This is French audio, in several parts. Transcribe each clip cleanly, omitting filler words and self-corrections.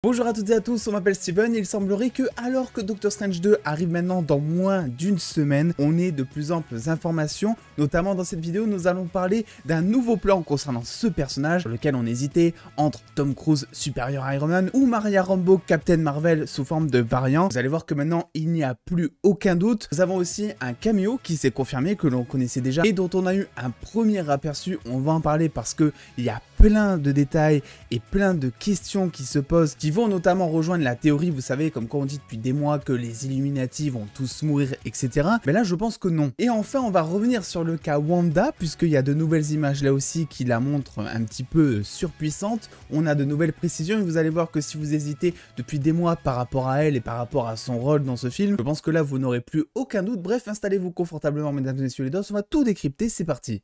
Bonjour à toutes et à tous, on m'appelle Steven et il semblerait que alors que Doctor Strange 2 arrive maintenant dans moins d'une semaine, on ait de plus amples informations. Notamment dans cette vidéo, nous allons parler d'un nouveau plan concernant ce personnage sur lequel on hésitait entre Tom Cruise supérieur à Iron Man ou Maria Rambeau Captain Marvel sous forme de variant. Vous allez voir que maintenant il n'y a plus aucun doute. Nous avons aussi un caméo qui s'est confirmé, que l'on connaissait déjà et dont on a eu un premier aperçu. On va en parler parce que il y a plein de détails et plein de questions qui se posent, qui vont notamment rejoindre la théorie, vous savez, comme quand on dit depuis des mois que les Illuminati vont tous mourir, etc. Mais là, je pense que non. Et enfin, on va revenir sur le cas Wanda, puisqu'il y a de nouvelles images là aussi qui la montrent un petit peu surpuissante. On a de nouvelles précisions et vous allez voir que si vous hésitez depuis des mois par rapport à elle et par rapport à son rôle dans ce film, je pense que là, vous n'aurez plus aucun doute. Bref, installez-vous confortablement, mesdames et messieurs les dos, on va tout décrypter, c'est parti.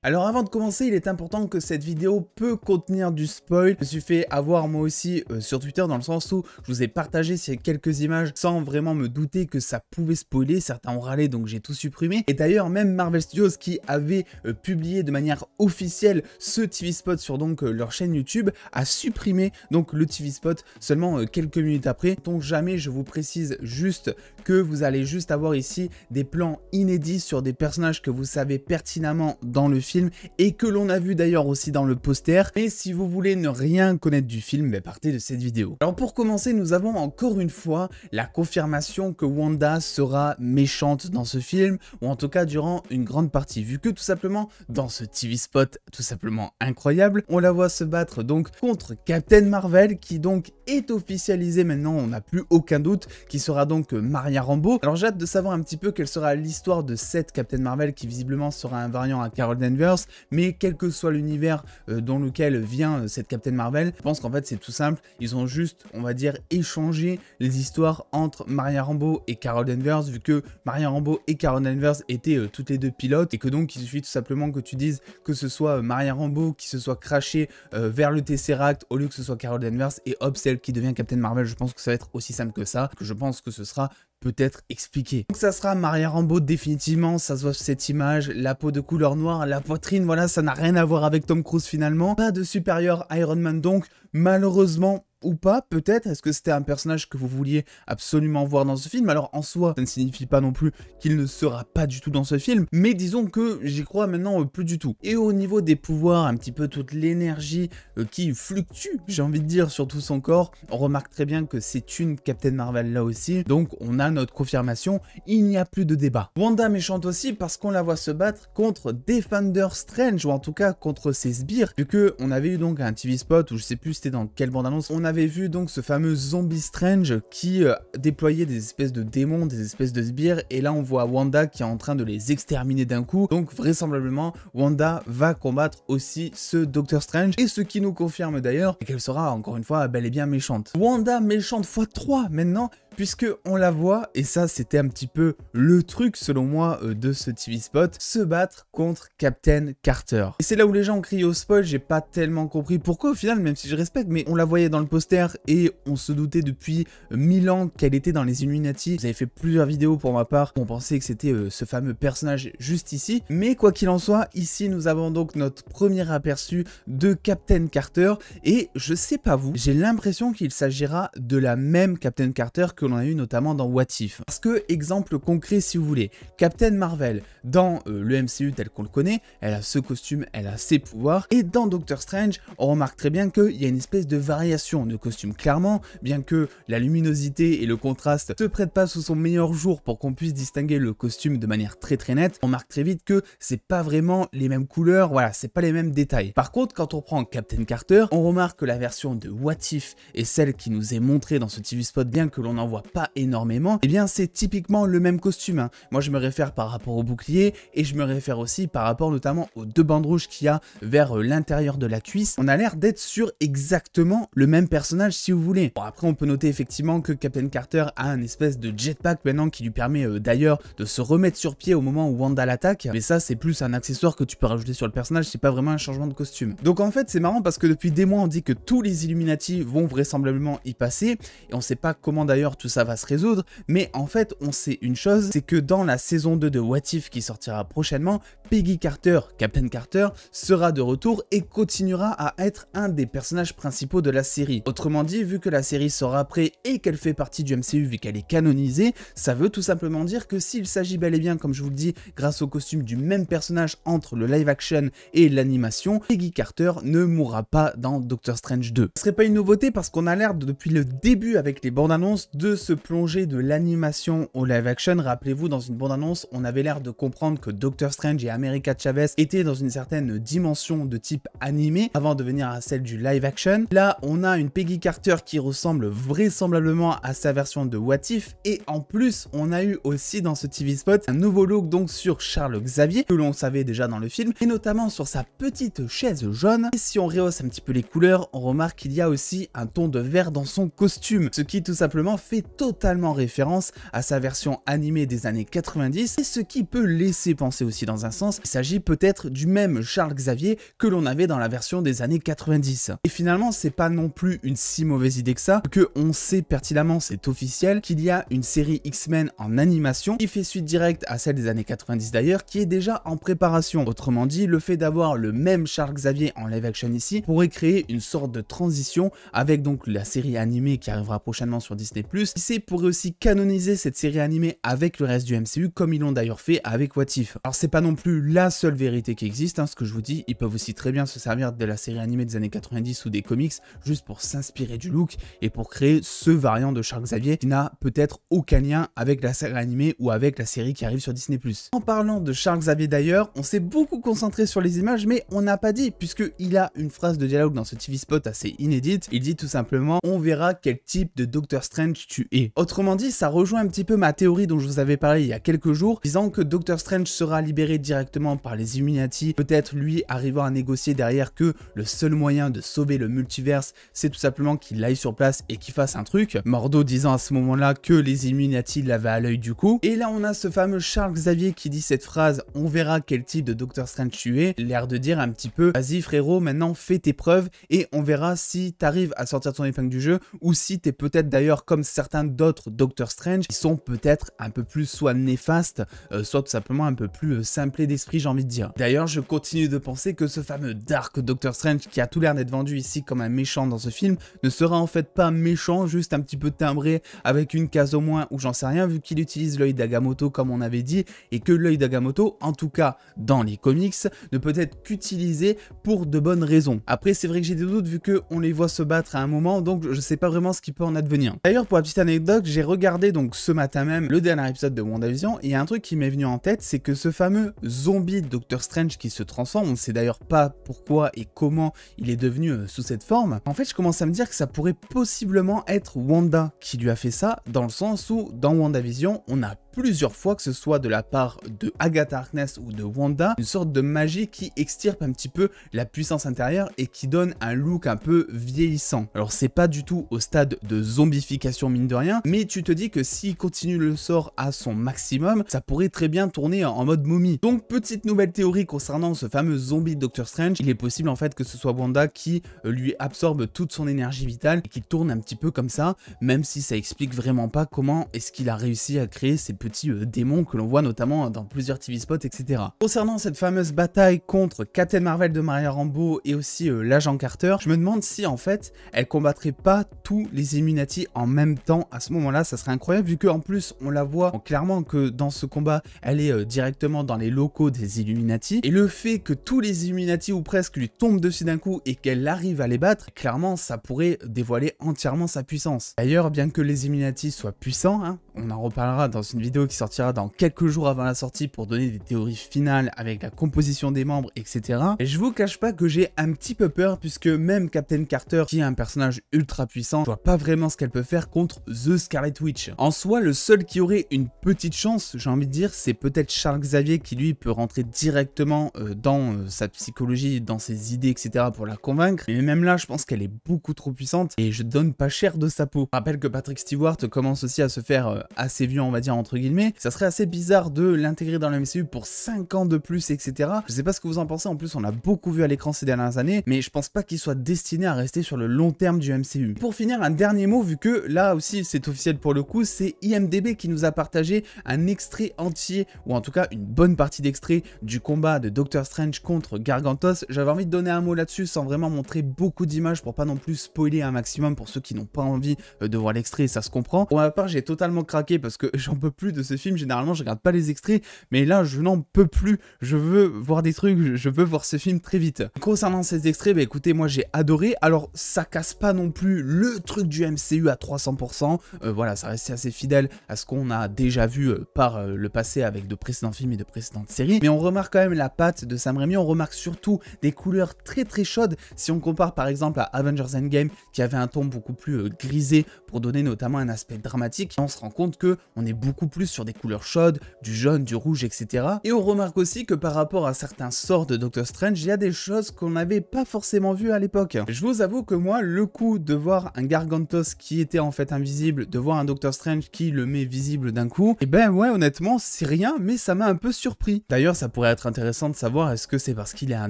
Alors avant de commencer, il est important que cette vidéo peut contenir du spoil. Je me suis fait avoir moi aussi sur Twitter, dans le sens où je vous ai partagé ces quelques images sans vraiment me douter que ça pouvait spoiler. Certains ont râlé, donc j'ai tout supprimé. Et d'ailleurs, même Marvel Studios qui avait publié de manière officielle ce TV spot sur donc leur chaîne YouTube a supprimé donc le TV spot seulement quelques minutes après. Donc jamais, je vous précise juste que vous allez juste avoir ici des plans inédits sur des personnages que vous savez pertinemment dans le film et que l'on a vu d'ailleurs aussi dans le poster. Mais si vous voulez ne rien connaître du film, partez de cette vidéo. Alors pour commencer, nous avons encore une fois la confirmation que Wanda sera méchante dans ce film, ou en tout cas durant une grande partie, vu que tout simplement dans ce TV spot tout simplement incroyable, on la voit se battre donc contre Captain Marvel, qui donc est officialisé maintenant, on n'a plus aucun doute, qui sera donc Maria Rambeau. Alors j'ai hâte de savoir un petit peu quelle sera l'histoire de cette Captain Marvel, qui visiblement sera un variant à Carol Danvers. Mais quel que soit l'univers dans lequel vient cette Captain Marvel, je pense qu'en fait c'est tout simple, ils ont juste, on va dire, échangé les histoires entre Maria Rambeau et Carol Danvers, vu que Maria Rambeau et Carol Danvers étaient toutes les deux pilotes, et que donc il suffit tout simplement que tu dises que ce soit Maria Rambeau qui se soit crashée vers le Tesseract au lieu que ce soit Carol Danvers, et hop, celle qui devient Captain Marvel. Je pense que ça va être aussi simple que ça, que je pense que ce sera peut-être expliqué. Donc ça sera Maria Rambeau définitivement, ça se voit sur cette image, la peau de couleur noire, la poitrine, voilà, ça n'a rien à voir avec Tom Cruise finalement. Pas de supérieur Iron Man donc, malheureusement, ou pas, peut-être. Est-ce que c'était un personnage que vous vouliez absolument voir dans ce film? Alors en soi, ça ne signifie pas non plus qu'il ne sera pas du tout dans ce film, mais disons que j'y crois maintenant plus du tout. Et au niveau des pouvoirs, un petit peu toute l'énergie qui fluctue, j'ai envie de dire, sur tout son corps, on remarque très bien que c'est une Captain Marvel là aussi, donc on a notre confirmation, il n'y a plus de débat. Wanda méchante aussi parce qu'on la voit se battre contre Defender Strange, ou en tout cas contre ses sbires, vu que on avait eu donc un TV spot, ou je sais plus c'était dans quelle bande-annonce, on avait vu donc ce fameux zombie Strange qui déployait des espèces de démons, des espèces de sbires, et là on voit Wanda qui est en train de les exterminer d'un coup. Donc vraisemblablement Wanda va combattre aussi ce Doctor Strange, et ce qui nous confirme d'ailleurs qu'elle sera encore une fois bel et bien méchante. Wanda méchante x3 maintenant, puisque on la voit, et ça c'était un petit peu le truc selon moi de ce TV spot, se battre contre Captain Carter. Et c'est là où les gens ont crié au spoil, j'ai pas tellement compris pourquoi au final, même si je respecte, mais on la voyait dans le poster et on se doutait depuis 1000 ans qu'elle était dans les Illuminati. Vous avez fait plusieurs vidéos pour ma part, on pensait que c'était ce fameux personnage juste ici, mais quoi qu'il en soit, ici nous avons donc notre premier aperçu de Captain Carter, et je sais pas vous, j'ai l'impression qu'il s'agira de la même Captain Carter que l'on a eu notamment dans What If. Parce que, exemple concret si vous voulez, Captain Marvel, dans le MCU tel qu'on le connaît, elle a ce costume, elle a ses pouvoirs, et dans Doctor Strange, on remarque très bien qu'il y a une espèce de variation de costume, clairement, bien que la luminosité et le contraste se prêtent pas sous son meilleur jour pour qu'on puisse distinguer le costume de manière très nette, on remarque très vite que c'est pas vraiment les mêmes couleurs, voilà, c'est pas les mêmes détails. Par contre, quand on prend Captain Carter, on remarque que la version de What If est celle qui nous est montrée dans ce TV spot, bien que l'on en voit pas énormément, et bien c'est typiquement le même costume, hein. Moi je me réfère par rapport au bouclier, et je me réfère aussi par rapport notamment aux deux bandes rouges qu'il y a vers l'intérieur de la cuisse. On a l'air d'être sur exactement le même personnage si vous voulez. Bon, après on peut noter effectivement que Captain Carter a un espèce de jetpack maintenant qui lui permet d'ailleurs de se remettre sur pied au moment où Wanda l'attaque, mais ça c'est plus un accessoire que tu peux rajouter sur le personnage, c'est pas vraiment un changement de costume. Donc en fait c'est marrant parce que depuis des mois on dit que tous les Illuminati vont vraisemblablement y passer, et on sait pas comment d'ailleurs tout tout ça va se résoudre, mais en fait on sait une chose, c'est que dans la saison 2 de What If qui sortira prochainement, Peggy Carter, Captain Carter, sera de retour et continuera à être un des personnages principaux de la série. Autrement dit, vu que la série sort après et qu'elle fait partie du MCU vu qu'elle est canonisée, ça veut tout simplement dire que s'il s'agit bel et bien, comme je vous le dis, grâce au costume du même personnage entre le live action et l'animation, Peggy Carter ne mourra pas dans Doctor Strange 2. Ce serait pas une nouveauté parce qu'on a l'air depuis le début avec les bandes annonces de se plonger de l'animation au live action. Rappelez-vous, dans une bande annonce, on avait l'air de comprendre que Doctor Strange et America Chavez étaient dans une certaine dimension de type animé avant de venir à celle du live action. Là, on a une Peggy Carter qui ressemble vraisemblablement à sa version de What If, et en plus, on a eu aussi dans ce TV spot un nouveau look donc sur Charles Xavier que l'on savait déjà dans le film, et notamment sur sa petite chaise jaune. Et si on rehausse un petit peu les couleurs, on remarque qu'il y a aussi un ton de vert dans son costume, ce qui tout simplement fait totalement référence à sa version animée des années 90, et ce qui peut laisser penser aussi dans un sens qu'il s'agit peut-être du même Charles Xavier que l'on avait dans la version des années 90. Et finalement, c'est pas non plus une si mauvaise idée que ça, que on sait pertinemment, c'est officiel, qu'il y a une série X-Men en animation qui fait suite directe à celle des années 90 d'ailleurs, qui est déjà en préparation. Autrement dit, le fait d'avoir le même Charles Xavier en live action ici pourrait créer une sorte de transition avec donc la série animée qui arrivera prochainement sur Disney+, qui pourrait aussi canoniser cette série animée avec le reste du MCU, comme ils l'ont d'ailleurs fait avec What If. Alors c'est pas non plus la seule vérité qui existe, hein, ce que je vous dis, ils peuvent aussi très bien se servir de la série animée des années 90 ou des comics juste pour s'inspirer du look et pour créer ce variant de Charles Xavier qui n'a peut-être aucun lien avec la série animée ou avec la série qui arrive sur Disney+. En parlant de Charles Xavier d'ailleurs, on s'est beaucoup concentré sur les images, mais on n'a pas dit, puisqu'il a une phrase de dialogue dans ce TV spot assez inédite. Il dit tout simplement: on verra quel type de Doctor Strange tu es. Autrement dit, ça rejoint un petit peu ma théorie dont je vous avais parlé il y a quelques jours, disant que Doctor Strange sera libéré directement par les Illuminati, peut-être lui arrivant à négocier derrière que le seul moyen de sauver le multiverse, c'est tout simplement qu'il aille sur place et qu'il fasse un truc. Mordo disant à ce moment-là que les Illuminati l'avaient à l'œil du coup. Et là on a ce fameux Charles Xavier qui dit cette phrase: on verra quel type de Doctor Strange tu es, l'air de dire un petit peu: vas-y frérot, maintenant fais tes preuves et on verra si t'arrives à sortir ton épingle du jeu, ou si t'es peut-être d'ailleurs comme certains d'autres Doctor Strange qui sont peut-être un peu plus soit néfastes, soit tout simplement un peu plus simplés d'esprit, j'ai envie de dire. D'ailleurs, je continue de penser que ce fameux Dark Doctor Strange qui a tout l'air d'être vendu ici comme un méchant dans ce film ne sera en fait pas méchant, juste un petit peu timbré avec une case au moins, ou j'en sais rien, vu qu'il utilise l'œil d'Agamotto comme on avait dit, et que l'œil d'Agamotto, en tout cas dans les comics, ne peut être qu'utilisé pour de bonnes raisons. Après, c'est vrai que j'ai des doutes vu qu'on les voit se battre à un moment, donc je sais pas vraiment ce qui peut en advenir. D'ailleurs, pour la petite anecdote, j'ai regardé donc ce matin même le dernier épisode de WandaVision, et il y a un truc qui m'est venu en tête, c'est que ce fameux zombie Doctor Strange qui se transforme, on ne sait d'ailleurs pas pourquoi et comment il est devenu sous cette forme, en fait je commence à me dire que ça pourrait possiblement être Wanda qui lui a fait ça, dans le sens où dans WandaVision, on a plusieurs fois, que ce soit de la part de Agatha Harkness ou de Wanda, une sorte de magie qui extirpe un petit peu la puissance intérieure et qui donne un look un peu vieillissant. Alors c'est pas du tout au stade de zombification mine de rien, mais tu te dis que s'il continue le sort à son maximum, ça pourrait très bien tourner en mode momie. Donc petite nouvelle théorie concernant ce fameux zombie Doctor Strange, il est possible en fait que ce soit Wanda qui lui absorbe toute son énergie vitale et qui tourne un petit peu comme ça, même si ça explique vraiment pas comment est-ce qu'il a réussi à créer ces petits démons que l'on voit notamment dans plusieurs TV spots, etc. Concernant cette fameuse bataille contre Captain Marvel de Maria Rambeau et aussi l'agent Carter, je me demande si en fait elle combattrait pas tous les Illuminati en même temps à ce moment-là. Ça serait incroyable vu qu'en plus on la voit clairement que dans ce combat elle est directement dans les locaux des Illuminati, et le fait que tous les Illuminati ou presque lui tombent dessus d'un coup et qu'elle arrive à les battre, clairement ça pourrait dévoiler entièrement sa puissance. D'ailleurs, bien que les Illuminati soient puissants, hein, on en reparlera dans une vidéo qui sortira dans quelques jours avant la sortie pour donner des théories finales avec la composition des membres, etc. Et je vous cache pas que j'ai un petit peu peur, puisque même Captain Carter, qui est un personnage ultra puissant, je vois pas vraiment ce qu'elle peut faire contre The Scarlet Witch. En soi, le seul qui aurait une petite chance, j'ai envie de dire, c'est peut-être Charles Xavier qui lui peut rentrer directement dans sa psychologie, dans ses idées, etc. pour la convaincre. Mais même là, je pense qu'elle est beaucoup trop puissante et je donne pas cher de sa peau. Je rappelle que Patrick Stewart commence aussi à se faire assez vieux, on va dire entre guillemets. Ça serait assez bizarre de l'intégrer dans le MCU pour 5 ans de plus, etc. Je sais pas ce que vous en pensez, en plus on l'a beaucoup vu à l'écran ces dernières années, mais je pense pas qu'il soit destiné à rester sur le long terme du MCU. Pour finir, un dernier mot, vu que là aussi si c'est officiel pour le coup, c'est IMDb qui nous a partagé un extrait entier, ou en tout cas une bonne partie d'extrait du combat de Doctor Strange contre Gargantos. J'avais envie de donner un mot là-dessus sans vraiment montrer beaucoup d'images pour pas non plus spoiler un maximum pour ceux qui n'ont pas envie de voir l'extrait, ça se comprend. Pour ma part, j'ai totalement craqué parce que j'en peux plus de ce film. Généralement, je regarde pas les extraits, mais là, je n'en peux plus. Je veux voir des trucs, je veux voir ce film très vite. Concernant ces extraits, bah écoutez, moi j'ai adoré. Alors, ça casse pas non plus le truc du MCU à 300%. Voilà, ça reste assez fidèle à ce qu'on a déjà vu par le passé avec de précédents films et de précédentes séries. Mais on remarque quand même la patte de Sam Raimi. On remarque surtout des couleurs très très chaudes. Si on compare par exemple à Avengers Endgame, qui avait un ton beaucoup plus grisé pour donner notamment un aspect dramatique, on se rend compte que on est beaucoup plus sur des couleurs chaudes, du jaune, du rouge, etc. Et on remarque aussi que par rapport à certains sorts de Doctor Strange, il y a des choses qu'on n'avait pas forcément vues à l'époque. Je vous avoue que moi, le coup de voir un Gargantos qui était en fait invisible, de voir un Doctor Strange qui le met visible d'un coup, et ben ouais, honnêtement, c'est rien, mais ça m'a un peu surpris. D'ailleurs, ça pourrait être intéressant de savoir, est-ce que c'est parce qu'il est un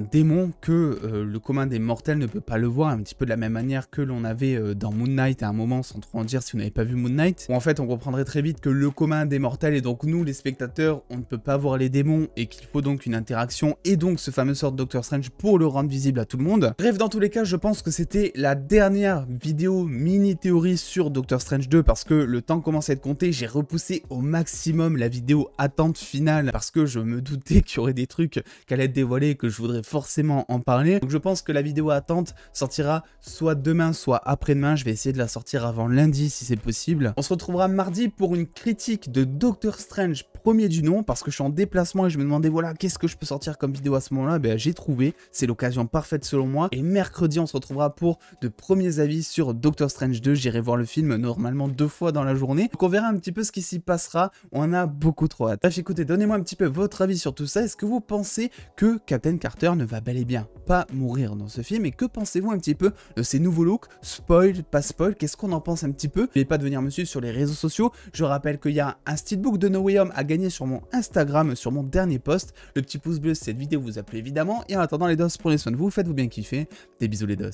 démon que le commun des mortels ne peut pas le voir, un petit peu de la même manière que l'on avait dans Moon Knight à un moment, sans trop en dire si vous n'avez pas vu Moon Knight, où en fait on comprendrait très vite que le commun des mortels, et donc nous les spectateurs, on ne peut pas voir les démons, et qu'il faut donc une interaction, et donc ce fameux sort de Doctor Strange pour le rendre visible à tout le monde. Bref, dans tous les cas, je pense que c'était la dernière vidéo mini-théorie sur Doctor Strange 2, parce que le temps commence à être compté, j'ai repoussé au maximum la vidéo attente finale, parce que je me doutais qu'il y aurait des trucs qui allaient être dévoilés, et que je voudrais forcément en parler. Donc je pense que la vidéo attente sortira soit demain, soit après-demain. Je vais essayer de la sortir avant lundi si c'est possible. On se retrouvera mardi pour une critique de Doctor Strange premier du nom, parce que je suis en déplacement et je me demandais voilà qu'est-ce que je peux sortir comme vidéo à ce moment-là. Ben j'ai trouvé, c'est l'occasion parfaite selon moi. Et mercredi on se retrouvera pour de premiers avis sur Doctor Strange 2. J'irai voir le film normalement 2 fois dans la journée, donc on verra un petit peu ce qui s'y passera. On a beaucoup trop hâte. Bref, écoutez, donnez-moi un petit peu votre avis sur tout ça. Est-ce que vous pensez que Captain Carter ne va bel et bien pas mourir dans ce film, et que pensez-vous un petit peu de ces nouveaux looks, spoil, pas spoil, qu'est-ce qu'on en pense un petit peu? N'oubliez pas de venir me suivre sur les réseaux sociaux. Je rappelle qu'il y a un steelbook de No Way Home à gagner sur mon Instagram, sur mon dernier post. Le petit pouce bleu si cette vidéo vous a plu évidemment, et en attendant les dos, prenez soin de vous, faites-vous bien kiffer, des bisous les dos.